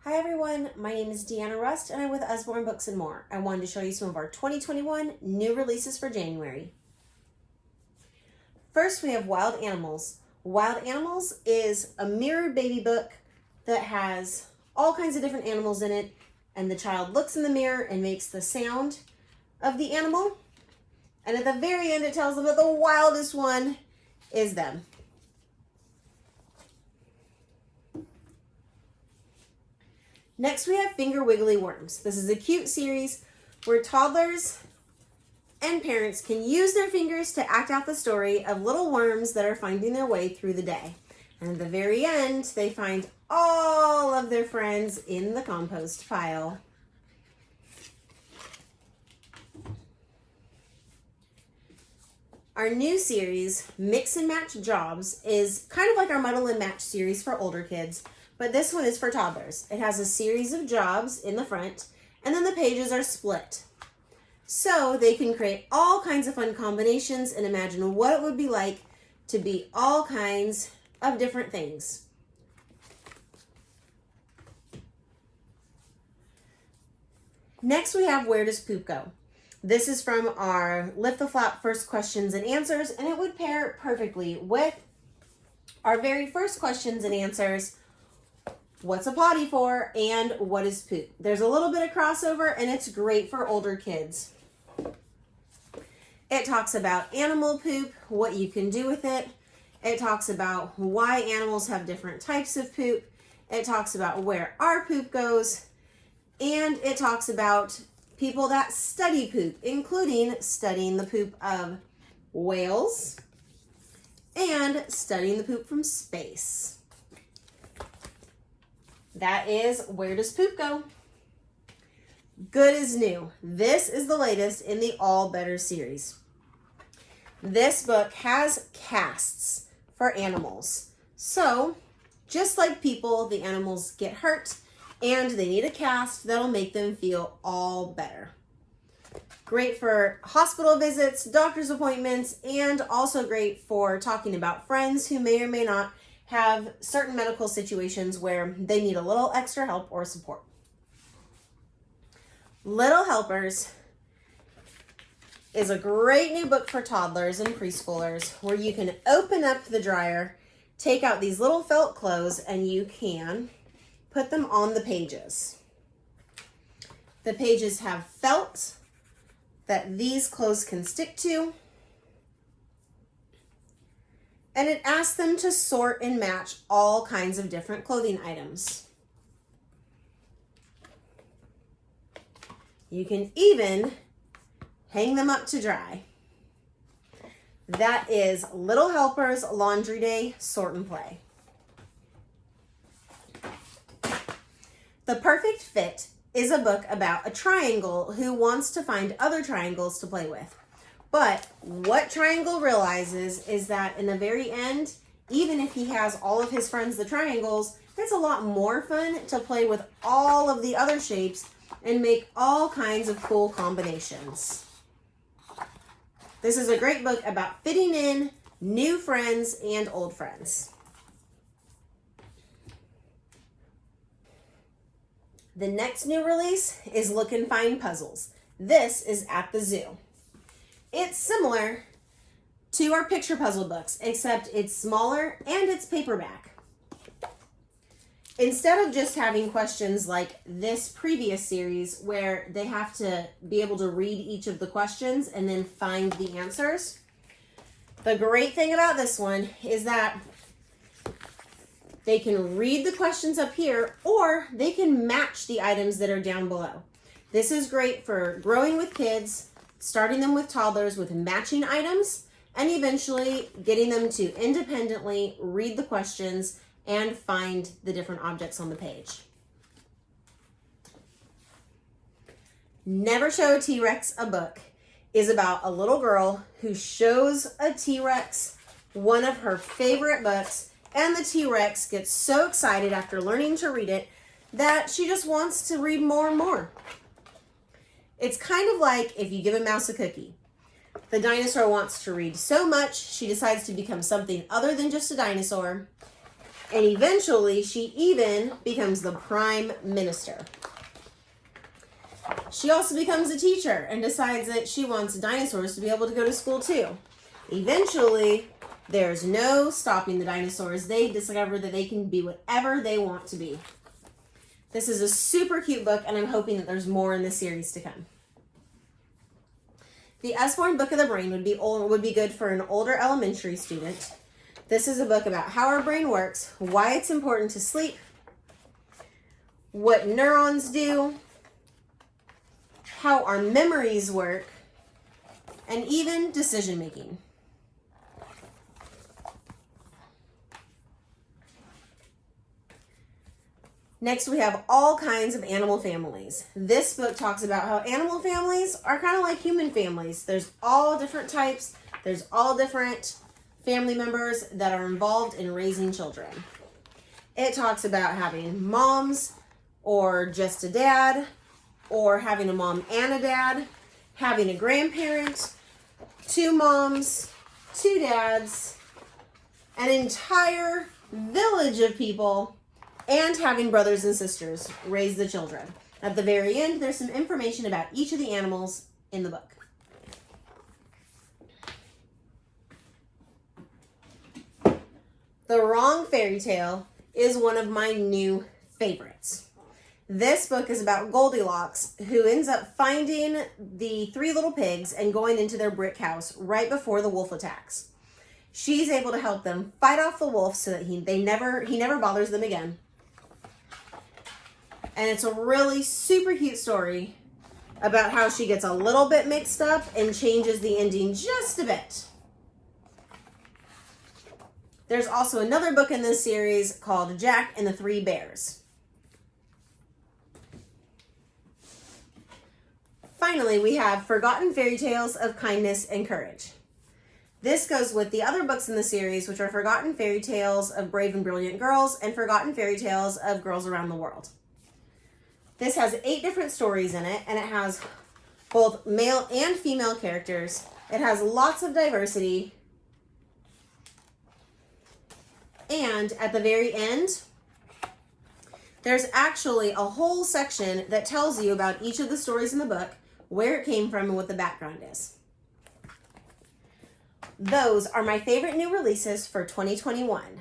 Hi everyone, my name is Deanna Rust and I'm with Usborne Books and More. I wanted to show you some of our 2021 new releases for January. First we have Wild Animals. Wild Animals is a mirrored baby book that has all kinds of different animals in it, and the child looks in the mirror and makes the sound of the animal, and at the very end it tells them that the wildest one is them. Next we have Finger Wiggly Worms. This is a cute series where toddlers and parents can use their fingers to act out the story of little worms that are finding their way through the day. And at the very end, they find all of their friends in the compost pile. Our new series, Mix and Match Jobs, is kind of like our Muddle and Match series for older kids, but this one is for toddlers. It has a series of jobs in the front, and then the pages are split. So they can create all kinds of fun combinations and imagine what it would be like to be all kinds of different things. Next we have Where Does Poop Go? This is from our Lift the Flap First Questions and Answers, and it would pair perfectly with our very first questions and answers. What's a potty for? And what is poop? There's a little bit of crossover and it's great for older kids. It talks about animal poop, what you can do with it. It talks about why animals have different types of poop. It talks about where our poop goes. And it talks about people that study poop, including studying the poop of whales and studying the poop from space. That is Where Does Poop Go? Good is new. This is the latest in the All Better series. This book has casts for animals. So, just like people, the animals get hurt and they need a cast that'll make them feel all better. Great for hospital visits, doctor's appointments, and also great for talking about friends who may or may not have certain medical situations where they need a little extra help or support. Little Helpers is a great new book for toddlers and preschoolers where you can open up the dryer, take out these little felt clothes, and you can put them on the pages. The pages have felt that these clothes can stick to, and it asks them to sort and match all kinds of different clothing items. You can even hang them up to dry. That is Little Helpers Laundry Day Sort and Play. The Perfect Fit is a book about a triangle who wants to find other triangles to play with. But what Triangle realizes is that in the very end, even if he has all of his friends the triangles, it's a lot more fun to play with all of the other shapes and make all kinds of cool combinations. This is a great book about fitting in new friends and old friends. The next new release is Look and Find Puzzles. This is at the zoo. It's similar to our picture puzzle books, except it's smaller and it's paperback. Instead of just having questions like this previous series where they have to be able to read each of the questions and then find the answers, the great thing about this one is that they can read the questions up here or they can match the items that are down below. This is great for growing with kids, starting them with toddlers with matching items, and eventually getting them to independently read the questions and find the different objects on the page. Never Show a T-Rex a Book is about a little girl who shows a T-Rex one of her favorite books, and the T-Rex gets so excited after learning to read it that she just wants to read more and more. It's kind of like if you give a mouse a cookie. The dinosaur wants to read so much, she decides to become something other than just a dinosaur. And eventually, she even becomes the prime minister. She also becomes a teacher and decides that she wants dinosaurs to be able to go to school too. Eventually, there's no stopping the dinosaurs. They discover that they can be whatever they want to be. This is a super cute book, and I'm hoping that there's more in the series to come. The Usborne Book of the Brain would be good for an older elementary student. This is a book about how our brain works, why it's important to sleep, what neurons do, how our memories work, and even decision making. Next, we have all kinds of animal families. This book talks about how animal families are kind of like human families. There's all different types. There's all different family members that are involved in raising children. It talks about having moms or just a dad, or having a mom and a dad, having a grandparent, 2 moms, 2 dads, an entire village of people, and having brothers and sisters raise the children. At the very end, there's some information about each of the animals in the book. The Wrong Fairy Tale is one of my new favorites. This book is about Goldilocks, who ends up finding the 3 little pigs and going into their brick house right before the wolf attacks. She's able to help them fight off the wolf so that he never bothers them again. And it's a really super cute story about how she gets a little bit mixed up and changes the ending just a bit. There's also another book in this series called Jack and the 3 Bears. Finally, we have Forgotten Fairy Tales of Kindness and Courage. This goes with the other books in the series, which are Forgotten Fairy Tales of Brave and Brilliant Girls and Forgotten Fairy Tales of Girls Around the World. This has 8 different stories in it, and it has both male and female characters. It has lots of diversity. And at the very end, there's actually a whole section that tells you about each of the stories in the book, where it came from, and what the background is. Those are my favorite new releases for 2021.